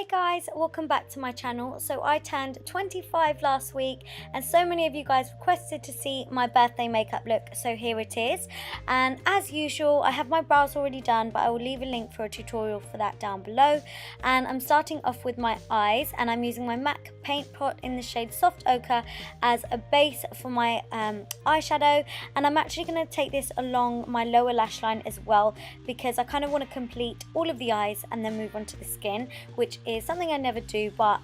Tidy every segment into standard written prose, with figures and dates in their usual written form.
Hey guys, welcome back to my channel. So I turned 25 last week and so many of you guys requested to see my birthday makeup look, so here it is. And as usual, I have my brows already done, but I will leave a link for a tutorial for that down below. And I'm starting off with my eyes, and I'm using my MAC paint pot in the shade Soft Ochre as a base for my eyeshadow. And I'm actually going to take this along my lower lash line as well, because I kind of want to complete all of the eyes and then move on to the skin, which is something I never do, but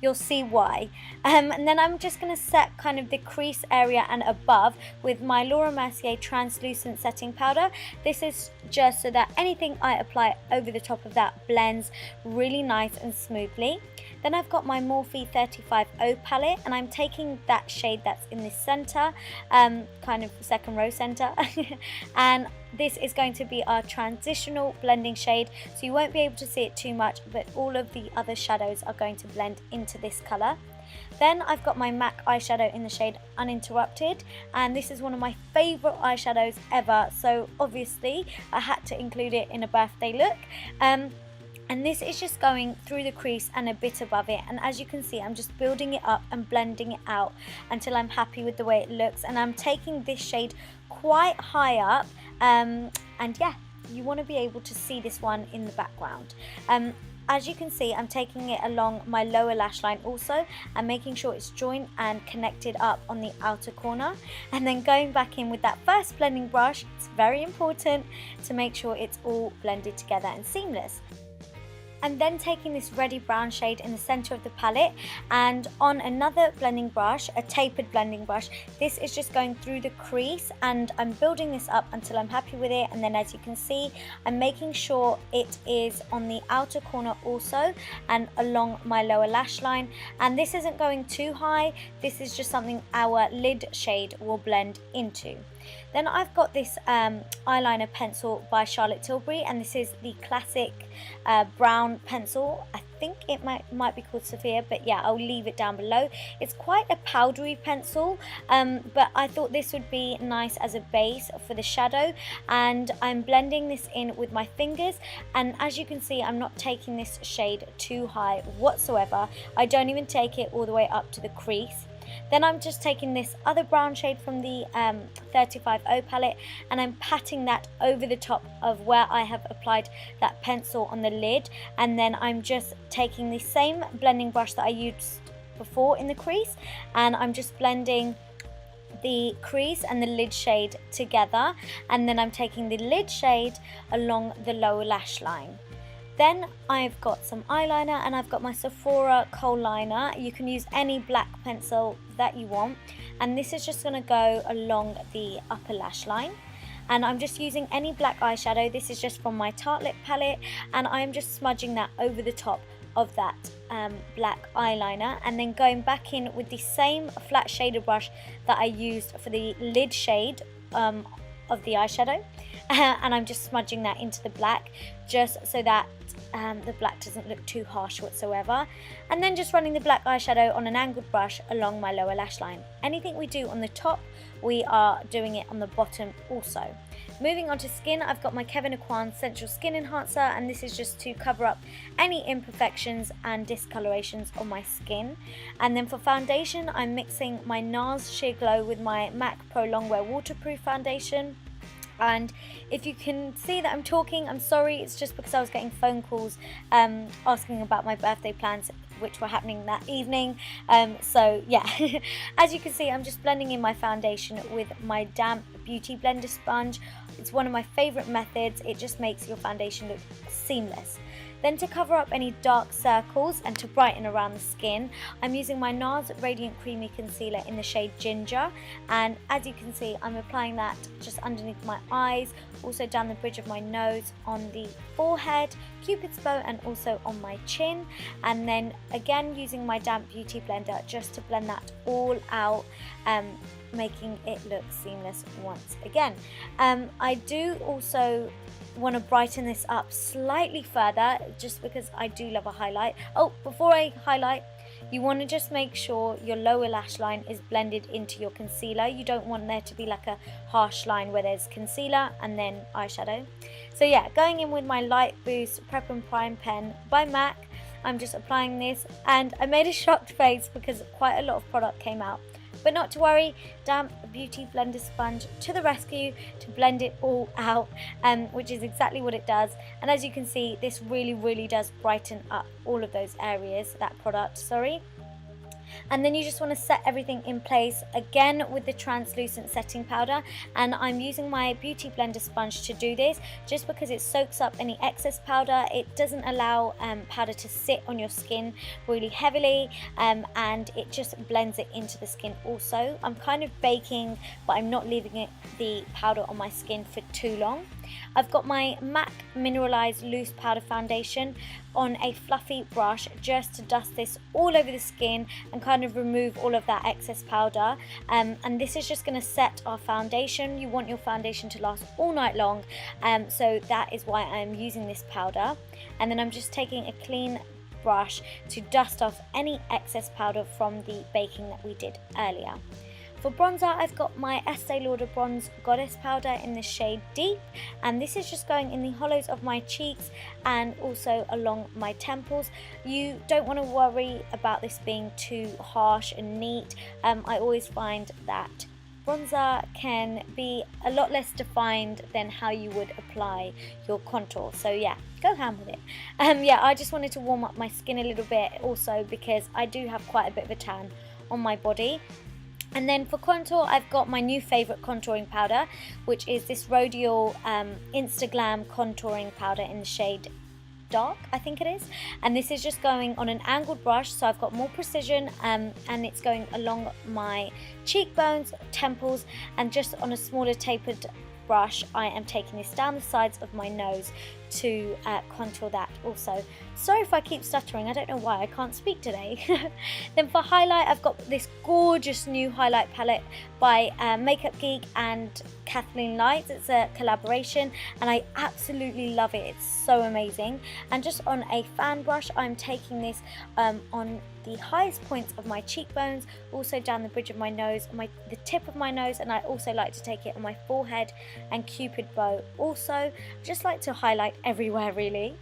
you'll see why. And then I'm just going to set kind of the crease area and above with my Laura Mercier translucent setting powder. This is just so that anything I apply over the top of that blends really nice and smoothly. Then I've got my Morphe 35O palette, and I'm taking that shade that's in the center, kind of second row center, and this is going to be our transitional blending shade, so you won't be able to see it too much, but all of the other shadows are going to blend into this color. Then I've got my MAC eyeshadow in the shade Uninterrupted, and this is one of my favorite eyeshadows ever, so obviously I had to include it in a birthday look. And this is just going through the crease and a bit above it, and as you can see, I'm just building it up and blending it out until I'm happy with the way it looks. And I'm taking this shade quite high up, and yeah, you want to be able to see this one in the background. As you can see, I'm taking it along my lower lash line also, and making sure it's joined and connected up on the outer corner, and then going back in with that first blending brush. It's very important to make sure it's all blended together and seamless. And then taking this reddy brown shade in the center of the palette, and on another blending brush, a tapered blending brush, this is just going through the crease, and I'm building this up until I'm happy with it. And then as you can see, I'm making sure it is on the outer corner also and along my lower lash line. And this isn't going too high, this is just something our lid shade will blend into. Then I've got this eyeliner pencil by Charlotte Tilbury, and this is the classic brown pencil. I think it might be called Sophia, but yeah, I'll leave it down below. It's quite a powdery pencil, but I thought this would be nice as a base for the shadow, and I'm blending this in with my fingers. And as you can see, I'm not taking this shade too high whatsoever. I don't even take it all the way up to the crease. Then I'm just taking this other brown shade from the 35O palette, and I'm patting that over the top of where I have applied that pencil on the lid. And then I'm just taking the same blending brush that I used before in the crease, and I'm just blending the crease and the lid shade together. And then I'm taking the lid shade along the lower lash line. Then I've got some eyeliner, and I've got my Sephora kohl liner. You can use any black pencil that you want, and this is just going to go along the upper lash line. And I'm just using any black eyeshadow. This is just from my Tarte Lip palette, and I'm just smudging that over the top of that black eyeliner, and then going back in with the same flat shader brush that I used for the lid shade of the eyeshadow, and I'm just smudging that into the black, just so that the black doesn't look too harsh whatsoever. And then just running the black eyeshadow on an angled brush along my lower lash line. Anything we do on the top, we are doing it on the bottom also. Moving on to skin, I've got my Kevyn Aucoin Sensual Skin Enhancer, and this is just to cover up any imperfections and discolorations on my skin. And then for foundation, I'm mixing my NARS Sheer Glow with my MAC Pro Longwear Waterproof Foundation. And if you can see that I'm talking, I'm sorry, it's just because I was getting phone calls asking about my birthday plans, which were happening that evening. So yeah, as you can see, I'm just blending in my foundation with my damp beauty blender sponge. It's one of my favorite methods. It just makes your foundation look seamless. Then to cover up any dark circles and to brighten around the skin, I'm using my NARS Radiant Creamy Concealer in the shade Ginger. And as you can see, I'm applying that just underneath my eyes, also down the bridge of my nose, on the forehead, Cupid's bow, and also on my chin. And then again, using my damp beauty blender just to blend that all out, making it look seamless once again. I do also want to brighten this up slightly further, just because I do love a highlight. Oh, before I highlight, you want to just make sure your lower lash line is blended into your concealer. You don't want there to be like a harsh line where there's concealer and then eyeshadow. So yeah, going in with my Light Boost Prep and Prime pen by MAC, I'm just applying this, and I made a shocked face because quite a lot of product came out. But not to worry, damp beauty blender sponge to the rescue to blend it all out, which is exactly what it does. And as you can see, this really does brighten up all of those areas, that product, sorry. And then you just want to set everything in place again with the translucent setting powder, and I'm using my beauty blender sponge to do this just because it soaks up any excess powder. It doesn't allow powder to sit on your skin really heavily, and it just blends it into the skin also. I'm kind of baking, but I'm not leaving the powder on my skin for too long. I've got my MAC Mineralized Loose Powder Foundation on a fluffy brush just to dust this all over the skin and kind of remove all of that excess powder, and this is just going to set our foundation. You want your foundation to last all night long, so that is why I'm using this powder. And then I'm just taking a clean brush to dust off any excess powder from the baking that we did earlier. For bronzer, I've got my Estee Lauder Bronze Goddess powder in the shade Deep, and this is just going in the hollows of my cheeks and also along my temples. You don't want to worry about this being too harsh and neat. I always find that bronzer can be a lot less defined than how you would apply your contour, so yeah, go ham with it. Yeah, I just wanted to warm up my skin a little bit also because I do have quite a bit of a tan on my body. And then for contour, I've got my new favourite contouring powder, which is this Rodial Instaglam contouring powder in the shade Dark, I think it is. And this is just going on an angled brush, so I've got more precision, and it's going along my cheekbones, temples, and just on a smaller tapered brush, I am taking this down the sides of my nose to contour that also. Sorry if I keep stuttering, I don't know why, I can't speak today. Then for highlight, I've got this gorgeous new highlight palette by Makeup Geek and Kathleen Lights. It's a collaboration and I absolutely love it, it's so amazing. And just on a fan brush, I'm taking this on the highest points of my cheekbones, also down the bridge of my nose, the tip of my nose, and I also like to take it on my forehead and cupid bow also. I just like to highlight everywhere really.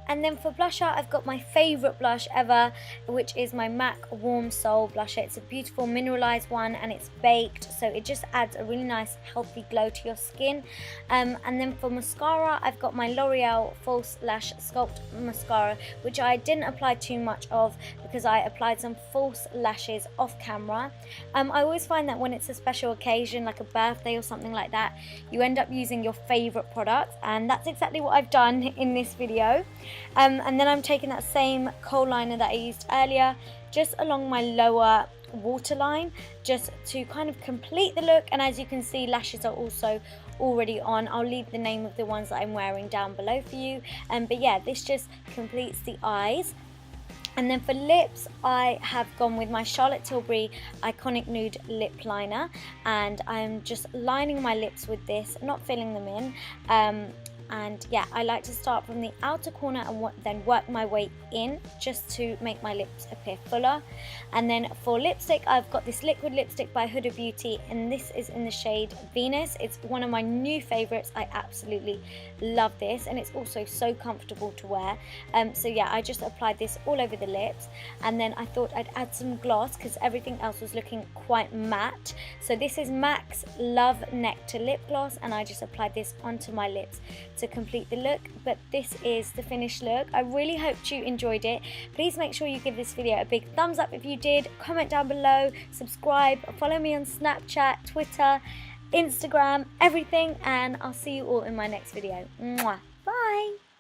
And then for blusher, I've got my favourite blush ever, which is my MAC Warm Soul blusher. It's a beautiful mineralised one and it's baked, so it just adds a really nice healthy glow to your skin. And then for mascara, I've got my L'Oreal False Lash Sculpt Mascara, which I didn't apply too much of because I applied some false lashes off camera. I always find that when it's a special occasion, like a birthday or something like that, you end up using your favourite products, and that's exactly what I've done in this video. And then I'm taking that same kohl liner that I used earlier just along my lower waterline just to kind of complete the look. And as you can see, lashes are also already on. I'll leave the name of the ones that I'm wearing down below for you. But yeah, this just completes the eyes. And then for lips, I have gone with my Charlotte Tilbury Iconic Nude Lip Liner, and I'm just lining my lips with this, not filling them in. And yeah, I like to start from the outer corner and then work my way in just to make my lips appear fuller. And then for lipstick, I've got this liquid lipstick by Huda Beauty, and this is in the shade Venus. It's one of my new favorites. I absolutely love this, and it's also so comfortable to wear. So yeah, I just applied this all over the lips, and then I thought I'd add some gloss because everything else was looking quite matte. So this is MAC's Love Nectar Lip Gloss, and I just applied this onto my lips to complete the look. But this is the finished look. I really hoped you enjoyed it. Please make sure you give this video a big thumbs up if you did, comment down below, subscribe, follow me on Snapchat, Twitter, Instagram, everything, and I'll see you all in my next video. Mwah. Bye.